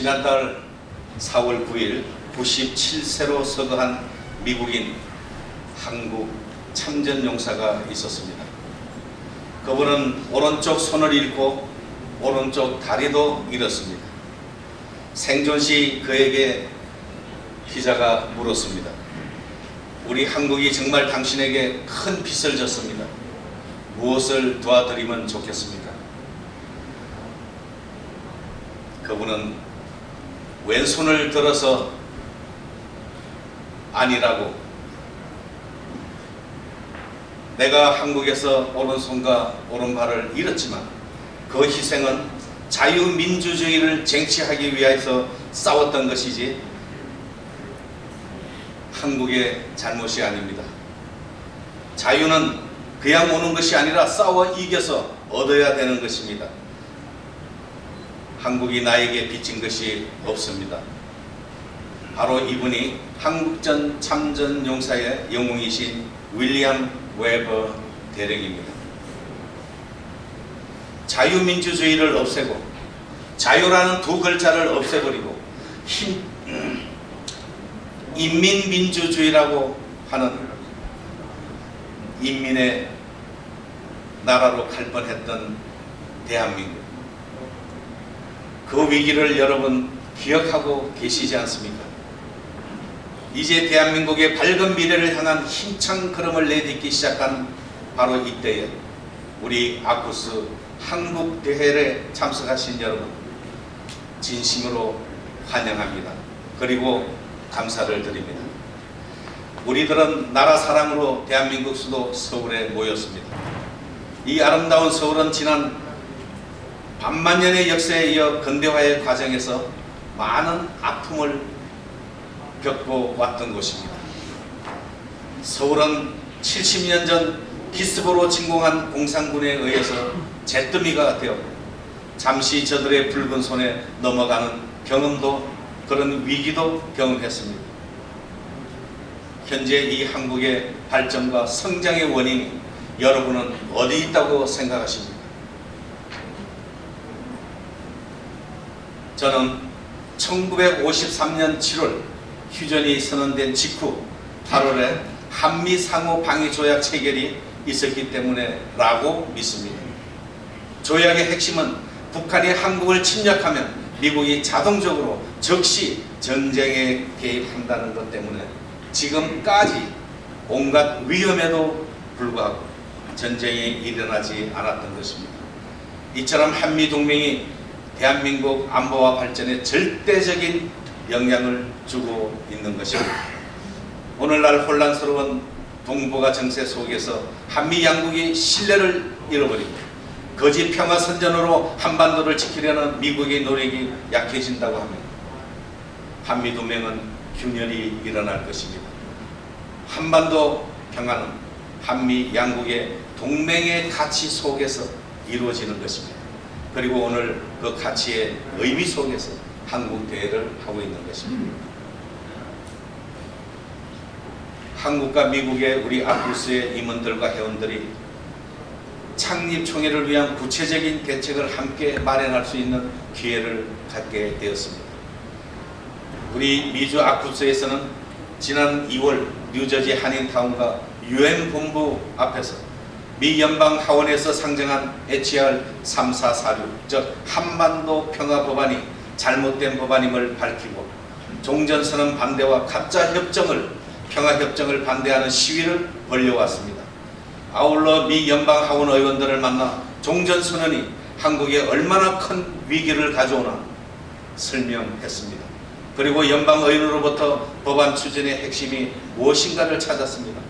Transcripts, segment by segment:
지난달 4월 9일 97세로 서거한 미국인 한국 참전용사가 있었습니다. 그분은 오른쪽 손을 잃고 오른쪽 다리도 잃었습니다. 생존 시 그에게 기자가 물었습니다. 우리 한국이 정말 당신에게 큰 빚을 졌습니다. 무엇을 도와드리면 좋겠습니까? 그분은 왼손을 들어서 아니라고, 내가 한국에서 오른손과 오른발을 잃었지만 그 희생은 자유민주주의를 쟁취하기 위해서 싸웠던 것이지 한국의 잘못이 아닙니다. 자유는 그냥 오는 것이 아니라 싸워 이겨서 얻어야 되는 것입니다. 한국이 나에게 빚진 것이 없습니다. 바로 이분이 한국전 참전용사의 영웅이신 윌리엄 웨버 대령입니다. 자유민주주의를 없애고 자유라는 두 글자를 없애버리고 인민민주주의라고 하는 인민의 나라로 갈 뻔했던 대한민국, 그 위기를 여러분 기억하고 계시지 않습니까? 이제 대한민국의 밝은 미래를 향한 힘찬 걸음을 내딛기 시작한 바로 이때에 우리 아쿠스 한국대회에 참석하신 여러분 진심으로 환영합니다. 그리고 감사를 드립니다. 우리들은 나라 사랑으로 대한민국 수도 서울에 모였습니다. 이 아름다운 서울은 지난 반만년의 역사에 이어 근대화의 과정에서 많은 아픔을 겪고 왔던 곳입니다. 서울은 70년 전 기습으로 침공한 공산군에 의해서 잿더미가 되었고 잠시 저들의 붉은 손에 넘어가는 경험도, 그런 위기도 경험했습니다. 현재 이 한국의 발전과 성장의 원인이 여러분은 어디 있다고 생각하십니까? 저는 1953년 7월 휴전이 선언된 직후 8월에 한미 상호 방위 조약 체결이 있었기 때문에 라고 믿습니다. 조약의 핵심은 북한이 한국을 침략하면 미국이 자동적으로 즉시 전쟁에 개입한다는 것 때문에 지금까지 온갖 위험에도 불구하고 전쟁이 일어나지 않았던 것입니다. 이처럼 한미동맹이 대한민국 안보와 발전에 절대적인 영향을 주고 있는 것입니다. 오늘날 혼란스러운 동북아 정세 속에서 한미 양국이 신뢰를 잃어버리고 거짓 평화 선전으로 한반도를 지키려는 미국의 노력이 약해진다고 하면 한미동맹은 균열이 일어날 것입니다. 한반도 평화는 한미 양국의 동맹의 가치 속에서 이루어지는 것입니다. 그리고 오늘 그 가치의 의미 속에서 한국 대회를 하고 있는 것입니다. 한국과 미국의 우리 아쿠스의 임원들과 회원들이 창립총회를 위한 구체적인 대책을 함께 마련할 수 있는 기회를 갖게 되었습니다. 우리 미주 아쿠스에서는 지난 2월 뉴저지 한인타운과 UN 본부 앞에서 미 연방 하원에서 상정한 HR 3446, 즉 한반도 평화 법안이 잘못된 법안임을 밝히고 종전선언 반대와 가짜 협정을, 평화협정을 반대하는 시위를 벌여왔습니다. 아울러 미 연방 하원 의원들을 만나 종전선언이 한국에 얼마나 큰 위기를 가져오나 설명했습니다. 그리고 연방 의원으로부터 법안 추진의 핵심이 무엇인가를 찾았습니다.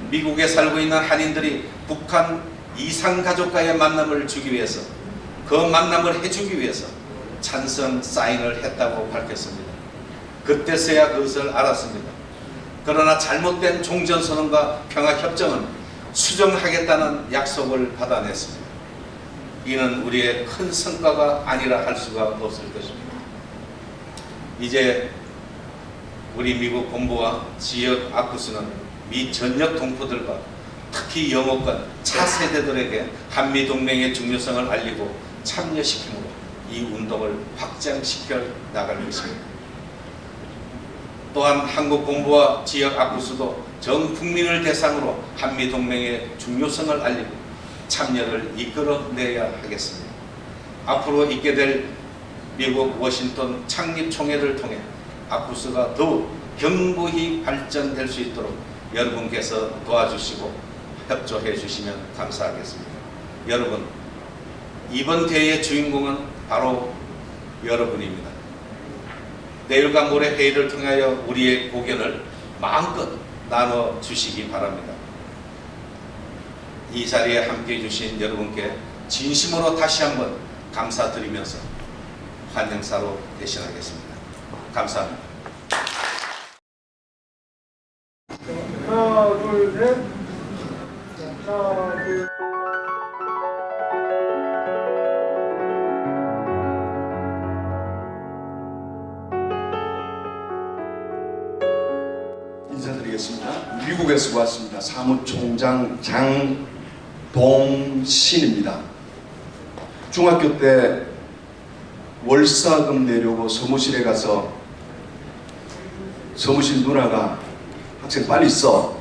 미국에 살고 있는 한인들이 북한 이상가족과의 만남을 주기 위해서, 그 만남을 해주기 위해서 찬성 사인을 했다고 밝혔습니다. 그때서야 그것을 알았습니다. 그러나 잘못된 종전선언과 평화협정은 수정하겠다는 약속을 받아냈습니다. 이는 우리의 큰 성과가 아니라 할 수가 없을 것입니다. 이제 우리 미국 본부와 지역 아쿠스는 미 전역 동포들과 특히 영어권 차세대들에게 한미동맹의 중요성을 알리고 참여시킴으로 이 운동을 확장시켜 나갈 것입니다. 또한 한국본부와 지역 아쿠스도 전 국민을 대상으로 한미동맹의 중요성을 알리고 참여를 이끌어내야 하겠습니다. 앞으로 있게 될 미국 워싱턴 창립총회를 통해 아쿠스가 더욱 견고히 발전될 수 있도록 여러분께서 도와주시고 협조해 주시면 감사하겠습니다. 여러분, 이번 대회의 주인공은 바로 여러분입니다. 내일과 모레 회의를 통하여 우리의 고견을 마음껏 나눠주시기 바랍니다. 이 자리에 함께해 주신 여러분께 진심으로 다시 한번 감사드리면서 환영사로 대신하겠습니다. 감사합니다. 하나, 둘, 셋. 하나, 둘. 인사드리겠습니다. 미국에서 왔습니다. 사무총장 장동신입니다. 중학교 때 월사금 내려고 사무실에 가서 사무실 누나가 학생 빨리 써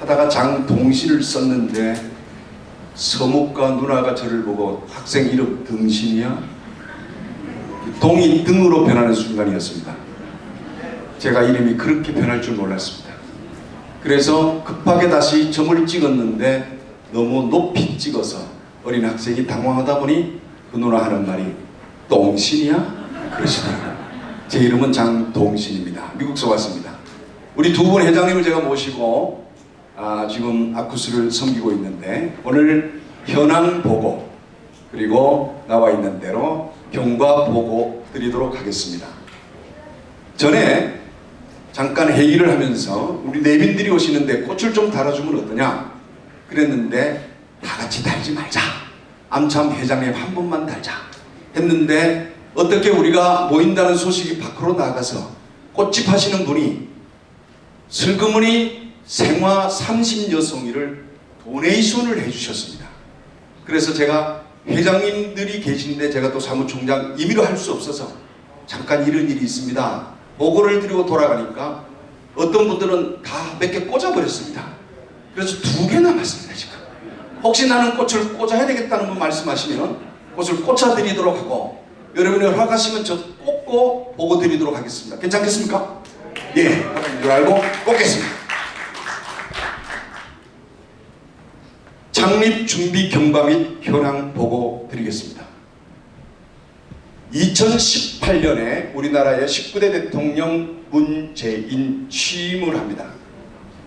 하다가 장동신을 썼는데 서무과 누나가 저를 보고 학생 이름 등신이야? 동이 등으로 변하는 순간이었습니다. 제가 이름이 그렇게 변할 줄 몰랐습니다. 그래서 급하게 다시 점을 찍었는데 너무 높이 찍어서 어린 학생이 당황하다 보니 그 누나 하는 말이 동신이야? 그러시더라고요. 제 이름은 장동신입니다. 미국에서 왔습니다. 우리 두 분 회장님을 제가 모시고 지금 아쿠스를 섬기고 있는데 오늘 현황 보고 그리고 나와 있는 대로 경과 보고 드리도록 하겠습니다. 전에 잠깐 회의를 하면서 우리 내빈들이 오시는데 꽃을 좀 달아주면 어떠냐 그랬는데 다 같이 달지 말자. 암참 회장님 한 분만 달자 했는데 어떻게 우리가 모인다는 소식이 밖으로 나가서 꽃집 하시는 분이 슬그머니 생화 30여송이를 도네이션을 해주셨습니다. 그래서 제가 회장님들이 계시는데 제가 또 사무총장 임의로 할 수 없어서 잠깐 이런 일이 있습니다. 보고를 드리고 돌아가니까 어떤 분들은 다 몇 개 꽂아버렸습니다. 그래서 2개 남았습니다 지금. 혹시 나는 꽃을 꽂아야 되겠다는 분 말씀하시면 꽃을 꽂아드리도록 하고 여러분이 허락하시면 저 꽂고 보고 드리도록 하겠습니다. 괜찮겠습니까? 예, 하나님 줄 알고 꽂겠습니다. 창립 준비 경과 및 현황 보고 드리겠습니다. 2018년에 우리나라의 19대 대통령 문재인 취임을 합니다.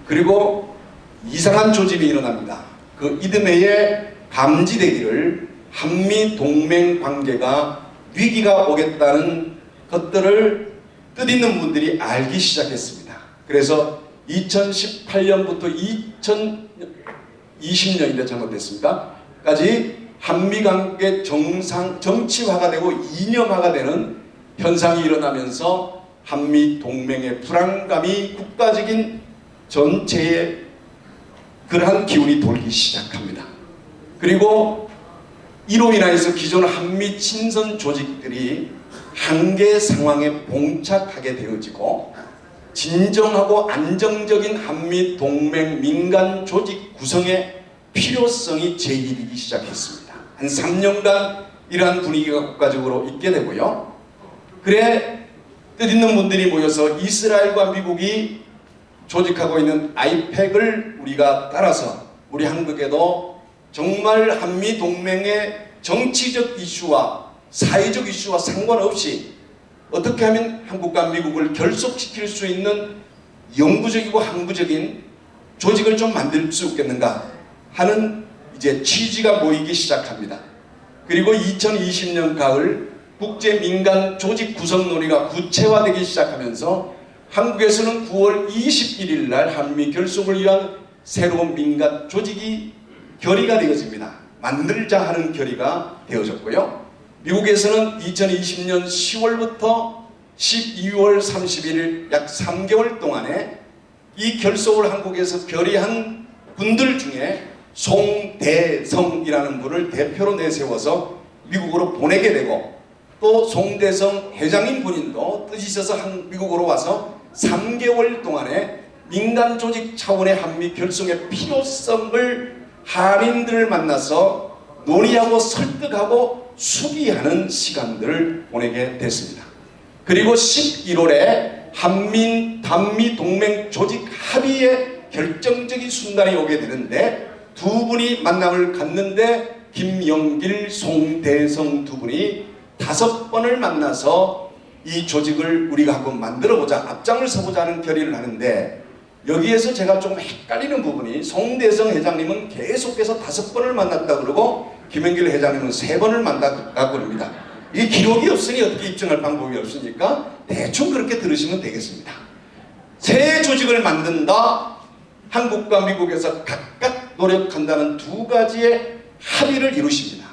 그리고 이상한 조짐이 일어납니다. 그 이듬해에 감지되기를 한미 동맹 관계가 위기가 오겠다는 것들을 뜻있는 분들이 알기 시작했습니다. 그래서 2018년부터 2020년인데 잘못됐습니까? 까지 한미관계 정치화가 되고 이념화가 되는 현상이 일어나면서 한미동맹의 불안감이 국가적인 전체에 그러한 기운이 돌기 시작합니다. 그리고 이로 인하여서 기존 한미 친선 조직들이 한계 상황에 봉착하게 되어지고 진정하고 안정적인 한미 동맹 민간 조직 구성의 필요성이 제기되기 시작했습니다. 한 3년간 이러한 분위기가 국가적으로 있게 되고요. 그래 뜻있는 분들이 모여서 이스라엘과 미국이 조직하고 있는 아이팩을 우리가 따라서 우리 한국에도 정말 한미 동맹의 정치적 이슈와 사회적 이슈와 상관없이 어떻게 하면 한국과 미국을 결속시킬 수 있는 영구적이고 항구적인 조직을 좀 만들 수 있겠는가 하는 이제 취지가 모이기 시작합니다. 그리고 2020년 가을 국제민간 조직 구성 논의가 구체화되기 시작하면서 한국에서는 9월 21일 날 한미 결속을 위한 새로운 민간 조직이 결의가 되어집니다. 만들자 하는 결의가 되어졌고요. 미국에서는 2020년 10월부터 12월 31일 약 3개월 동안에 이 결속을 한국에서 결의한 분들 중에 송대성이라는 분을 대표로 내세워서 미국으로 보내게 되고, 또 송대성 회장님 본인도 뜻이 있어서 미국으로 와서 3개월 동안에 민간 조직 차원의 한미 결성의 필요성을 한인들을 만나서 논의하고 설득하고 수기하는 시간들을 보내게 됐습니다. 그리고 11월에 한미 동맹 조직 합의의 결정적인 순간이 오게 되는데, 두 분이 만남을 갖는데 김영길, 송대성 두 분이 5번을 만나서 이 조직을 우리가 한번 만들어보자, 앞장을 서보자 하는 결의를 하는데, 여기에서 제가 좀 헷갈리는 부분이, 송대성 회장님은 계속해서 5번을 만났다 그러고 김영길 회장님은 3번을 만났다고 그럽니다. 이 기록이 없으니 어떻게 입증할 방법이 없으니까 대충 그렇게 들으시면 되겠습니다. 새 조직을 만든다, 한국과 미국에서 각각 노력한다는 2가지의 합의를 이루십니다.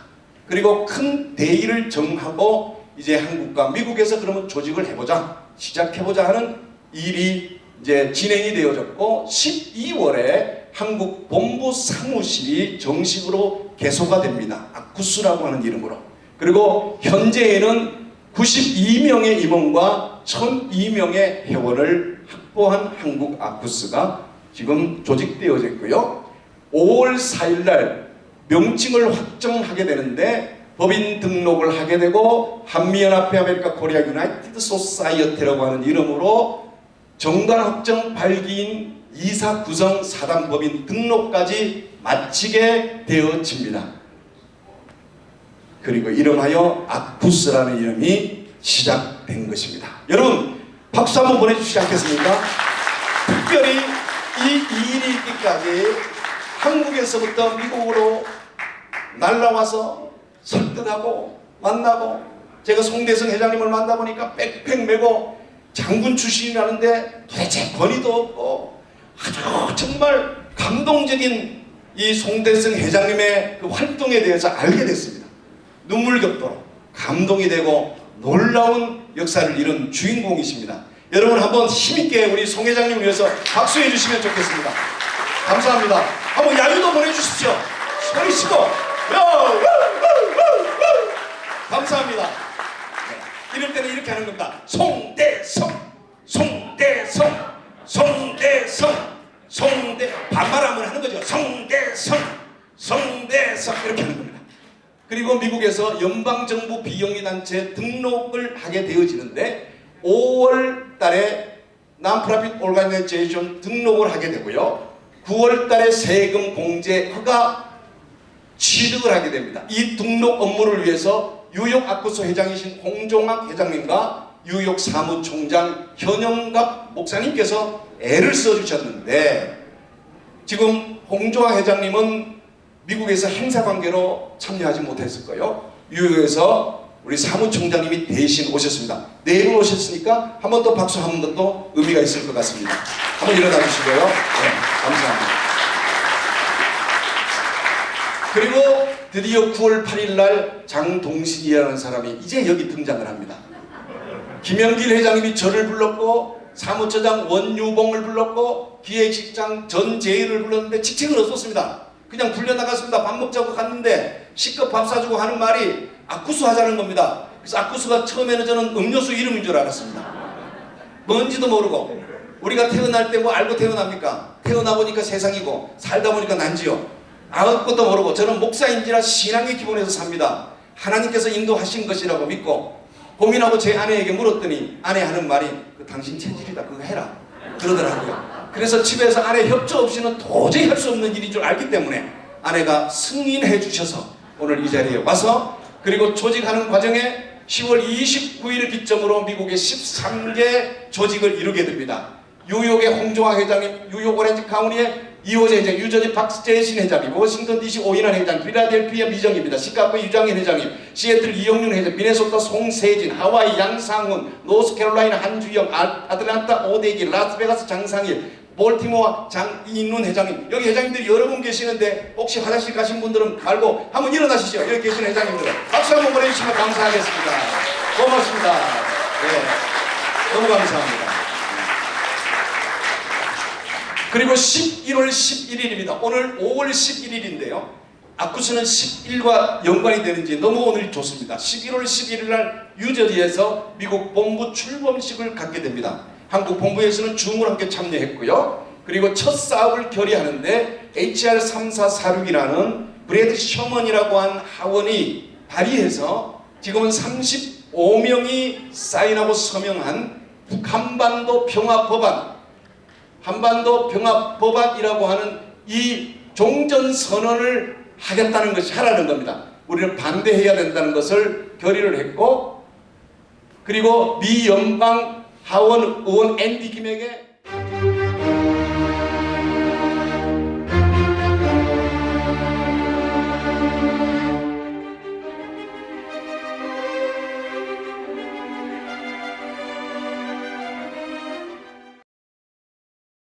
그리고 큰 대의를 정하고 이제 한국과 미국에서 그러면 조직을 해보자, 시작해보자 하는 일이 이제 진행이 되어졌고, 12월에 한국 본부 사무실이 정식으로 개소가 됩니다. 아쿠스라고 하는 이름으로. 그리고 현재에는 92명의 임원과 1002명의 회원을 확보한 한국 아쿠스가 지금 조직되어져 있고요. 5월 4일 날 명칭을 확정하게 되는데, 법인 등록을 하게 되고 한미연합회 아메리카 코리아 유나이티드 소사이어티라고 하는 이름으로 정관 확정 발기인 이사 구성 사단 법인 등록까지 마치게 되어집니다. 그리고 이름하여 아쿠스라는 이름이 시작된 것입니다. 여러분 박수 한번 보내주시지 않겠습니까? 특별히 이 일이 있기까지 한국에서부터 미국으로 날라와서 설득하고 만나고, 제가 송대성 회장님을 만나보니까 백팩 메고 장군 출신이라는데 도대체 권위도 없고 아주 정말 감동적인 이 송대성 회장님의 그 활동에 대해서 알게 됐습니다. 눈물겹도록 감동이 되고 놀라운 역사를 이룬 주인공이십니다. 여러분 한번 힘있게 우리 송 회장님을 위해서 박수해 주시면 좋겠습니다. 감사합니다. 한번 야유도 보내주십시오. 소리치고 감사합니다. 네. 이럴 때는 이렇게 하는 겁니다. 송대성, 송대성, 송대성, 반말하면 하는 거죠. 송대성, 송대성 이렇게 하는 겁니다. 그리고 미국에서 연방정부 비영리단체 등록을 하게 되어지는데 5월 달에 Non-Profit Organization 등록을 하게 되고요. 9월 달에 세금 공제 허가 취득을 하게 됩니다. 이 등록 업무를 위해서 뉴욕 아쿠스 회장이신 홍종학 회장님과 뉴욕 사무총장 현영갑 목사님께서 애를 써주셨는데, 지금 홍종학 회장님은 미국에서 행사관계로 참여하지 못했을 거예요. 뉴욕에서 우리 사무총장님이 대신 오셨습니다. 네 분 오셨으니까 한 번 더 박수 한 번 더 의미가 있을 것 같습니다. 한번 일어나 주시고요. 네, 감사합니다. 그리고 드디어 9월 8일 날 장동신이라는 사람이 이제 여기 등장을 합니다. 김영길 회장님이 저를 불렀고, 사무처장 원유봉을 불렀고, 기획실장 전재일을 불렀는데 직책은 없었습니다. 그냥 불려나갔습니다. 밥 먹자고 갔는데 시급 밥 사주고 하는 말이 아쿠스 하자는 겁니다. 그래서 아쿠스가 처음에는 저는 음료수 이름인 줄 알았습니다. 뭔지도 모르고, 우리가 태어날 때 뭐 알고 태어납니까? 태어나 보니까 세상이고 살다 보니까 난지요. 아무것도 모르고 저는 목사인지라 신앙의 기본에서 삽니다. 하나님께서 인도하신 것이라고 믿고 고민하고 제 아내에게 물었더니 아내 하는 말이 당신 체질이다, 그거 해라 그러더라고요. 그래서 집에서 아내 협조 없이는 도저히 할 수 없는 일인 줄 알기 때문에 아내가 승인해 주셔서 오늘 이 자리에 와서, 그리고 조직하는 과정에 10월 29일 기점으로 미국의 13개 조직을 이루게 됩니다. 뉴욕의 홍종학 회장님, 뉴욕 오렌지 카운티의 이호재 회장, 유저지 박재신 회장님, 워싱턴 DC 오인환 회장, 필라델피아 미정입니다. 시카고 유장현 회장님, 시애틀 이영윤 회장, 미네소타 송세진, 하와이 양상훈, 노스캐롤라이나 한주영, 아틀란타 오대기, 라스베가스 장상일, 볼티모어 장인훈 회장님, 여기 회장님들이 여러 분 계시는데 혹시 화장실 가신 분들은 말고 한번 일어나시죠. 여기 계신 회장님들 박수 한번 보내주시면 감사하겠습니다. 고맙습니다. 네, 너무 감사합니다. 그리고 11월 11일입니다. 오늘 5월 11일인데요. 아쿠스는 11과 연관이 되는지 너무 오늘이 좋습니다. 11월 11일 날 뉴저지에서 미국 본부 출범식을 갖게 됩니다. 한국 본부에서는 줌으로 함께 참여했고요. 그리고 첫 사업을 결의하는데 HR3446이라는 브래드 셔먼이라고 한 하원이 발의해서 지금은 35명이 사인하고 서명한 한반도 평화법안, 한반도 평화법안이라고 하는 이 종전선언을 하겠다는 것이 하라는 겁니다. 우리는 반대해야 된다는 것을 결의를 했고, 그리고 미 연방 하원 의원 앤디 김에게